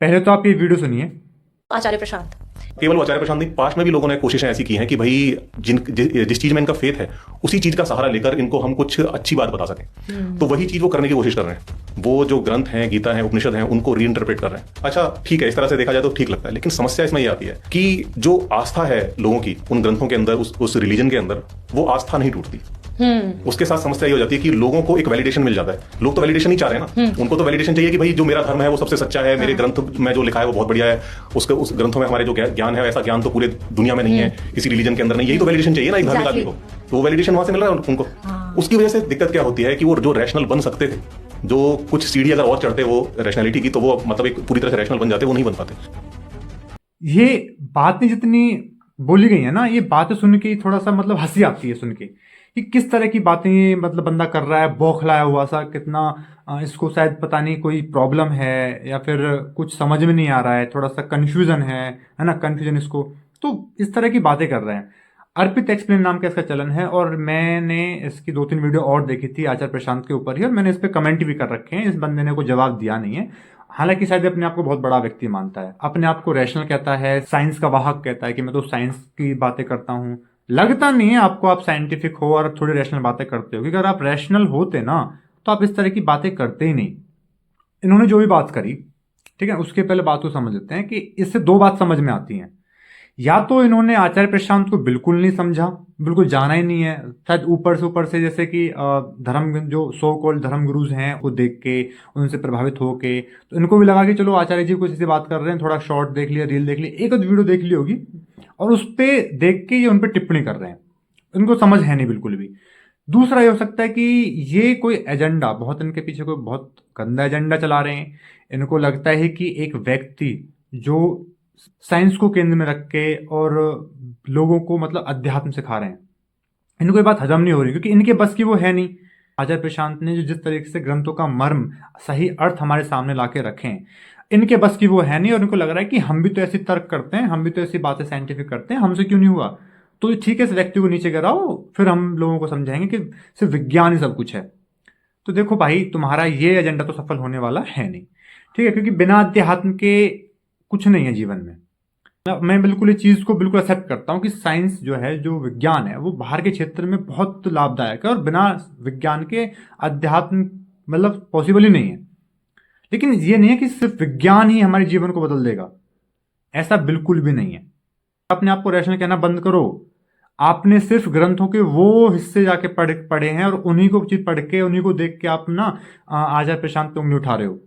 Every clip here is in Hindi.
पहले तो आप ये वीडियो सुनिए। आचार्य प्रशांत। केवल वो आचार्य प्रशांत नहीं, पास्ट में भी लोगों ने कोशिशें ऐसी की हैं कि भाई जिस चीज में इनका फेथ है उसी चीज का सहारा लेकर इनको हम कुछ अच्छी बात बता सकें। तो वही चीज वो करने की कोशिश कर रहे हैं। वो जो ग्रंथ हैं, गीता है, उपनिषद हैं, उनको रीइंटरप्रेट कर रहे हैं। अच्छा ठीक है, इस तरह से देखा जाए तो ठीक लगता है, लेकिन समस्या इसमें ये आती है कि जो आस्था है लोगों की उन ग्रंथों के अंदर, उस रिलीजन के अंदर, वो आस्था नहीं टूटती। उसके साथ समस्या ये हो जाती है कि लोगों को एक वैलिडेशन मिल जाता है। लोग तो वैलिडेशन ही चाह रहे हैं ना, उनको तो वैलिडेशन चाहिए कि भाई जो मेरा धर्म है वो सबसे सच्चा है, मेरे ग्रंथ में जो लिखा है वो बहुत बढ़िया है, उस ग्रंथों में हमारे जो ज्ञान है ऐसा ज्ञान तो पूरे दुनिया में नहीं है, किसी रिलीजन के अंदर नहीं। यही तो वैलिडेशन चाहिए ना एक धार्मिक आदमी को, तो वो वैलिडेशन वहां से मिल रहा है उनको। उसकी वजह से दिक्कत क्या होती है कि वो जो रैशनल बन सकते थे, जो कुछ सीढ़ी अगर और चढ़ते वो रैशनैलिटी की, तो वो मतलब एक पूरी तरह से रैशनल बन जाते, वो नहीं बन पाते। ये बातें जितनी बोली गई है ना, ये बातें सुन के थोड़ा सा मतलब हंसी आती है सुन के कि किस तरह की बातें ये मतलब बंदा कर रहा है, बौखलाया हुआ सा कितना। इसको शायद पता नहीं कोई प्रॉब्लम है या फिर कुछ समझ में नहीं आ रहा है, थोड़ा सा कंफ्यूजन है ना, कंफ्यूजन इसको। तो इस तरह की बातें कर रहे हैं। अर्पित एक्सप्लेन नाम का इसका चलन है, और मैंने इसकी 2-3 वीडियो और देखी थी आचार्य प्रशांत के ऊपर ही, और मैंने इस पर कमेंट भी कर रखे हैं। इस बंदे ने कोई जवाब दिया नहीं है। हालांकि शायद अपने आप को बहुत बड़ा व्यक्ति मानता है, अपने आप को रैशनल कहता है, साइंस का वाहक कहता है कि मैं तो साइंस की बातें करता हूँ। लगता नहीं है आपको आप साइंटिफिक हो और थोड़ी रैशनल बातें करते हो, क्योंकि अगर आप रैशनल होते ना तो आप इस तरह की बातें करते ही नहीं। इन्होंने जो भी बात करी, ठीक है, उसके पहले बात को समझ लेते हैं कि इससे 2 बात समझ में आती हैं। या तो इन्होंने आचार्य प्रशांत को बिल्कुल नहीं समझा, बिल्कुल जाना ही नहीं है, शायद ऊपर से जैसे कि धर्म जो सो कॉल्ड धर्म गुरुज हैं वो देख के उनसे प्रभावित होके, तो इनको भी लगा कि चलो आचार्य जी कुछ ऐसी बात कर रहे हैं, थोड़ा शॉर्ट देख लिया, रील देख ली, एक आध वीडियो देख ली होगी, और उस पर देख के ये उन पर टिप्पणी कर रहे हैं। इनको समझ है नहीं बिल्कुल भी। दूसरा ये हो सकता है कि ये कोई एजेंडा, बहुत इनके पीछे कोई बहुत गंदा एजेंडा चला रहे हैं। इनको लगता है कि एक व्यक्ति जो साइंस को केंद्र में रख के और लोगों को मतलब अध्यात्म सिखा रहे हैं, इनको ये बात हजम नहीं हो रही, क्योंकि इनके बस की वो है नहीं। आचार्य प्रशांत ने जो जिस तरीके से ग्रंथों का मर्म, सही अर्थ हमारे सामने लाके रखे हैं, इनके बस की वो है नहीं। और इनको लग रहा है कि हम भी तो ऐसी तर्क करते हैं, हम भी तो ऐसी बातें साइंटिफिक करते हैं, हमसे क्यों नहीं हुआ। तो ठीक है, इस व्यक्ति को नीचे गिराओ, फिर हम लोगों को समझाएंगे कि सिर्फ विज्ञान ही सब कुछ है। तो देखो भाई, तुम्हारा ये एजेंडा तो सफल होने वाला है नहीं, ठीक है, क्योंकि बिना अध्यात्म के कुछ नहीं है जीवन में। मैं बिल्कुल इस चीज को बिल्कुल एक्सेप्ट करता हूँ कि साइंस जो है, जो विज्ञान है, वो बाहर के क्षेत्र में बहुत लाभदायक है, और बिना विज्ञान के अध्यात्म मतलब पॉसिबल ही नहीं है। लेकिन ये नहीं है कि सिर्फ विज्ञान ही हमारे जीवन को बदल देगा, ऐसा बिल्कुल भी नहीं है। अपने आप को रैशनल कहना बंद करो। आपने सिर्फ ग्रंथों के वो हिस्से जाके पढ़े हैं, और उन्हीं को चीज पढ़ के, उन्हीं को देख के आप ना आचार्य प्रशांत पे उंगली उठा रहे हो।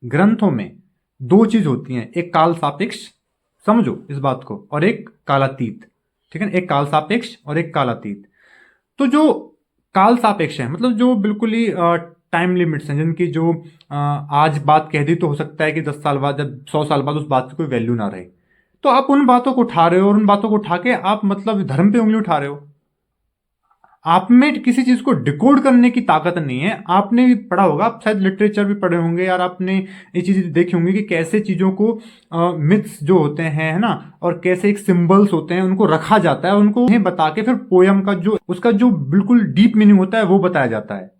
ग्रंथों में 2 चीज होती हैं, एक काल सापेक्ष, समझो इस बात को, और एक कालातीत, ठीक है, एक काल सापेक्ष और एक कालातीत। तो जो काल सापेक्ष है, मतलब जो बिल्कुल ही टाइम लिमिट्स हैं, जिनकी जो आज बात कह दी तो हो सकता है कि 10 साल बाद, जब 100 साल बाद उस बात की कोई वैल्यू ना रहे, तो आप उन बातों को उठा रहे हो, और उन बातों को उठा के आप मतलब धर्म पे उंगली उठा रहे हो। आप में किसी चीज को डिकोड करने की ताकत नहीं है। आपने भी पढ़ा होगा, आप शायद लिटरेचर भी पढ़े होंगे यार, आपने ये चीजें देखी होंगी कि कैसे चीजों को मिथ्स जो होते हैं, है ना, और कैसे एक सिंबल्स होते हैं, उनको रखा जाता है, उनको बता के फिर पोयम का जो उसका जो बिल्कुल डीप मीनिंग होता है वो बताया जाता है।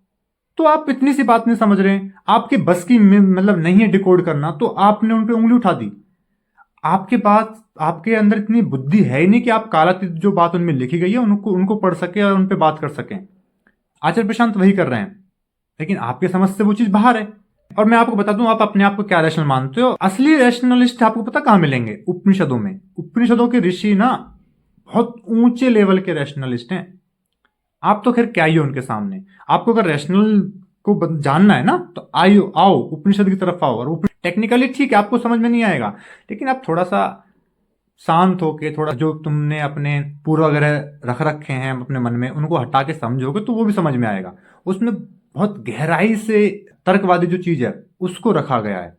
तो आप इतनी सी बात नहीं समझ रहे हैं, आपके बस की मतलब नहीं है डिकोड करना, तो आपने उन पे उंगली उठा दी। आपके पास, आपके अंदर इतनी बुद्धि है ही नहीं कि आप कालातीत जो बात उनमें लिखी गई है उनको उनको पढ़ सके और उन पे बात कर सकें। आचार्य प्रशांत वही कर रहे हैं, लेकिन आपके समझ से वो चीज बाहर है। और मैं आपको बता दूं, आप अपने आप को क्या रैशनल मानते हो। असली रैशनलिस्ट आपको पता कहां मिलेंगे? उपनिषदों में। उपनिषदों के ऋषि ना बहुत ऊंचे लेवल के रैशनलिस्ट हैं। आप तो खैर क्या ही हो उनके सामने। आपको अगर रैशनल को जानना है ना, तो आइयो, आओ उपनिषद की तरफ आओ। और टेक्निकली ठीक है, आपको समझ में नहीं आएगा, लेकिन आप थोड़ा सा शांत होके, थोड़ा जो तुमने अपने पूर्वाग्रह रख रखे हैं अपने मन में, उनको हटा के समझोगे तो वो भी समझ में आएगा। उसमें बहुत गहराई से तर्कवादी जो चीज है उसको रखा गया है।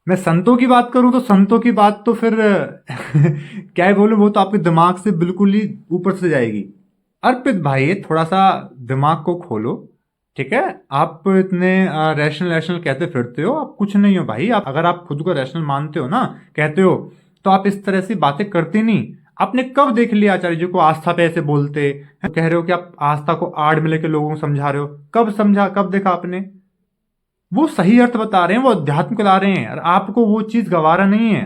मैं संतों की बात करूं तो संतों की बात तो फिर क्या ही बोलूं, वो तो आपके दिमाग से बिल्कुल ही ऊपर से जाएगी। अर्पित भाई, थोड़ा सा दिमाग को खोलो, ठीक है। आप इतने रैशनल रैशनल कहते फिरते हो, आप कुछ नहीं हो भाई। आप अगर आप खुद को रैशनल मानते हो ना, कहते हो, तो आप इस तरह से बातें करते नहीं। आपने कब देख लिया आचार्य जी को आस्था पे ऐसे बोलते, कह रहे हो कि आप आस्था को आड़ में लेके लोगों को समझा रहे हो? कब समझा, कब देखा आपने? वो सही अर्थ बता रहे हैं, वो अध्यात्म को ला रहे हैं, और आपको वो चीज गवारा नहीं है,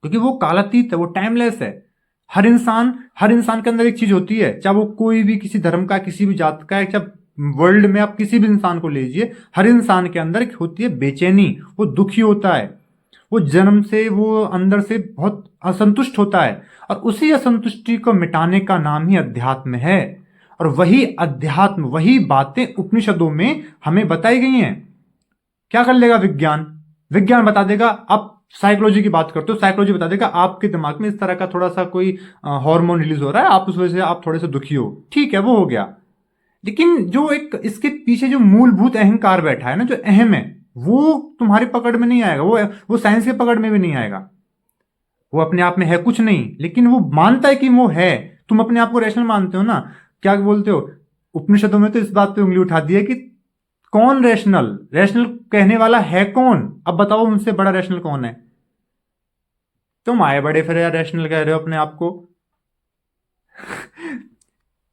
क्योंकि वो कालातीत है, वो टाइमलेस है। हर इंसान के अंदर एक चीज होती है, चाहे वो कोई भी किसी धर्म का, किसी भी जात का है, चाहे वर्ल्ड में आप किसी भी इंसान को लीजिए, हर इंसान के अंदर एक होती है बेचैनी, वो दुखी होता है, वो जन्म से वो अंदर से बहुत असंतुष्ट होता है, और उसी असंतुष्टि को मिटाने का नाम ही अध्यात्म है। और वही अध्यात्म, वही बातें उपनिषदों में हमें बताई गई हैं। क्या कर लेगा विज्ञान? विज्ञान बता देगा, आप साइकोलॉजी की बात करते हो, साइकोलॉजी बता देगा आपके दिमाग में इस तरह का थोड़ा सा कोई हार्मोन रिलीज हो रहा है, आप उस वजह से आप थोड़े से दुखी हो, ठीक है, वो हो गया। लेकिन जो एक इसके पीछे जो मूलभूत अहंकार बैठा है ना, जो अहम है, वो तुम्हारी पकड़ में नहीं आएगा, वो साइंस के पकड़ में भी नहीं आएगा। वो अपने आप में है कुछ नहीं, लेकिन वो मानता है कि वो है। तुम अपने आप को रैशनल मानते हो ना, क्या बोलते हो? उपनिषदों में तो इस बात पे उंगली उठा दी है कि कौन रैशनल, रैशनल कहने वाला है कौन? अब बताओ उनसे बड़ा रैशनल कौन है? तुम आए बड़े फिर यार रैशनल कह रहे हो अपने आप को।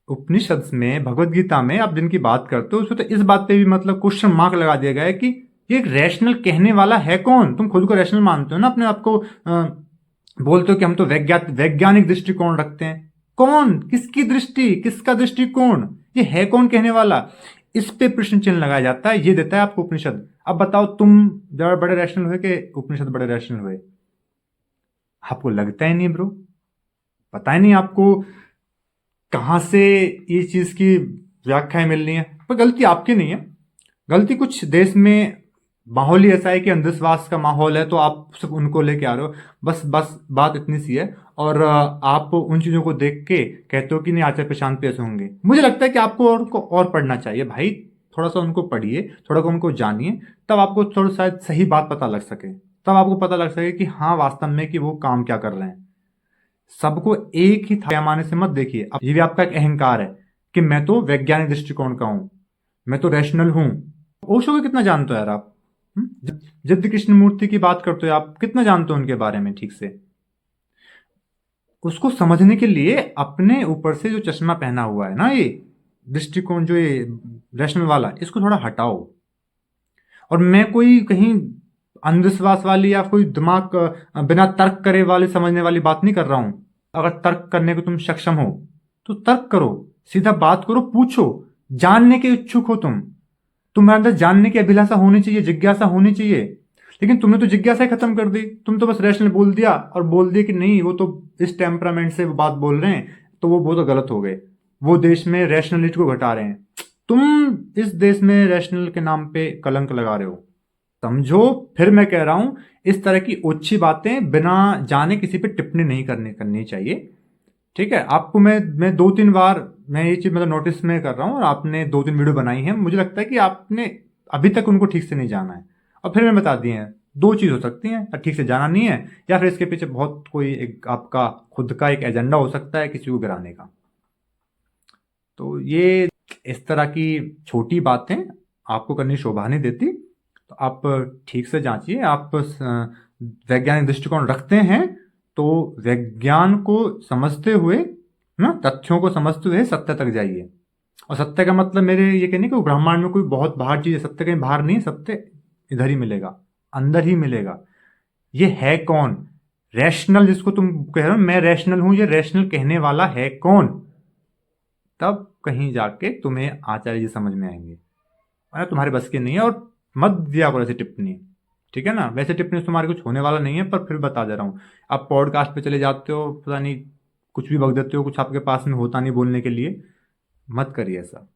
उपनिषद में, भगवत गीता में आप जिनकी बात करते हो, उसमें तो इस बात पे भी मतलब क्वेश्चन मार्क लगा दिया गया है कि ये रैशनल कहने वाला है कौन? तुम खुद को रैशनल मानते हो ना, अपने आप को बोलते हो कि हम तो वैज्ञानिक दृष्टिकोण रखते हैं। कौन? किसकी दृष्टि, किसका दृष्टिकोण? ये है कौन कहने वाला? इस पे प्रश्न चिन्ह लगाया जाता है, ये देता है आपको उपनिषद। अब बताओ तुम ज्यादा बड़े रैशनल हुए कि उपनिषद बड़े रैशनल हुए? आपको लगता ही नहीं ब्रो, पता ही नहीं आपको कहां से ये चीज की व्याख्याएं मिल रही है। पर गलती आपकी नहीं है, गलती कुछ देश में माहौल ही ऐसा है कि अंधविश्वास का माहौल है, तो आप सिर्फ उनको लेके आ रहे हो। बस बात इतनी सी है। और आप उन चीजों को देख के कहते हो कि नहीं आचार्य प्रशांत पे ऐसे होंगे। मुझे लगता है कि आपको और पढ़ना चाहिए भाई, थोड़ा सा उनको पढ़िए, थोड़ा सा उनको जानिए, तब आपको थोड़ा शायद सही बात पता लग सके, तब आपको पता लग सके कि हाँ वास्तव में कि वो काम क्या कर रहे हैं। सबको एक ही पैमाने से मत देखिए। अब ये भी आपका एक अहंकार है कि मैं तो वैज्ञानिक दृष्टिकोण का हूं, मैं तो रैशनल हूं। ओशो को कितना जानते हो यार आप? जिद्द कृष्णमूर्ति की बात करते हो आप, कितना जानते हो उनके बारे में ठीक से? उसको समझने के लिए अपने ऊपर से जो चश्मा पहना हुआ है ना, ये दृष्टिकोण जो ये रैशनल वाला, इसको थोड़ा हटाओ। और मैं कोई कहीं अंधविश्वास वाली या कोई दिमाग बिना तर्क करे वाली समझने वाली बात नहीं कर रहा हूं। अगर तर्क करने को तुम सक्षम हो तो तर्क करो, सीधा बात करो, पूछो, जानने के इच्छुक हो तुम्हारे अंदर जानने की अभिलाषा होनी चाहिए, जिज्ञासा होनी चाहिए। लेकिन तुमने तो जिज्ञासा ही खत्म कर दी, तुम तो बस रैशनल बोल दिया और बोल दिया कि नहीं वो तो इस टेम्परामेंट से बात बोल रहे हैं, तो वो बहुत गलत हो गए, वो देश में रैशनलिटी को घटा रहे हैं। तुम इस देश में रैशनल के नाम पे कलंक लगा रहे हो, समझो। फिर मैं कह रहा हूं, इस तरह की ओछी बातें बिना जाने किसी पे टिप्पणी नहीं करनी चाहिए, ठीक है? आपको मैं 2-3 बार मैं ये चीज मतलब नोटिस में कर रहा हूं, और आपने 2-3 वीडियो बनाई है, मुझे लगता है कि आपने अभी तक उनको ठीक से नहीं जाना है। और फिर मैं बता दिए हैं, 2 चीज हो सकती हैं, या ठीक से जाना नहीं है, या फिर इसके पीछे बहुत कोई एक आपका खुद का एक एजेंडा हो सकता है किसी को गिराने का। तो ये इस तरह की छोटी बातें आपको करनी शोभा नहीं देती, तो आप ठीक से जांचिए। आप वैज्ञानिक दृष्टिकोण रखते हैं तो विज्ञान को समझते हुए ना, तथ्यों को समझते हुए सत्य तक जाइए। और सत्य का मतलब मेरे ये कहने कि ब्रह्मांड में कोई बहुत बाहर चीज है, सत्य कहीं बाहर नहीं, सत्य इधर ही मिलेगा, अंदर ही मिलेगा। ये है कौन रैशनल, जिसको तुम कह रहे हो मैं रैशनल हूं, ये रैशनल कहने वाला है कौन? तब कहीं जाके तुम्हें आचार्य जी समझ में आएंगे, और तुम्हारे बस की नहीं है। और मत दिया करो ऐसी टिप्पणी, ठीक है ना? वैसे टिप्पणी तुम्हारे कुछ होने वाला नहीं है, पर फिर बता दे रहा हूं। आप पॉडकास्ट पे चले जाते हो, पता नहीं कुछ भी बक देते हो, कुछ आपके पास में होता नहीं बोलने के लिए, मत करिए ऐसा।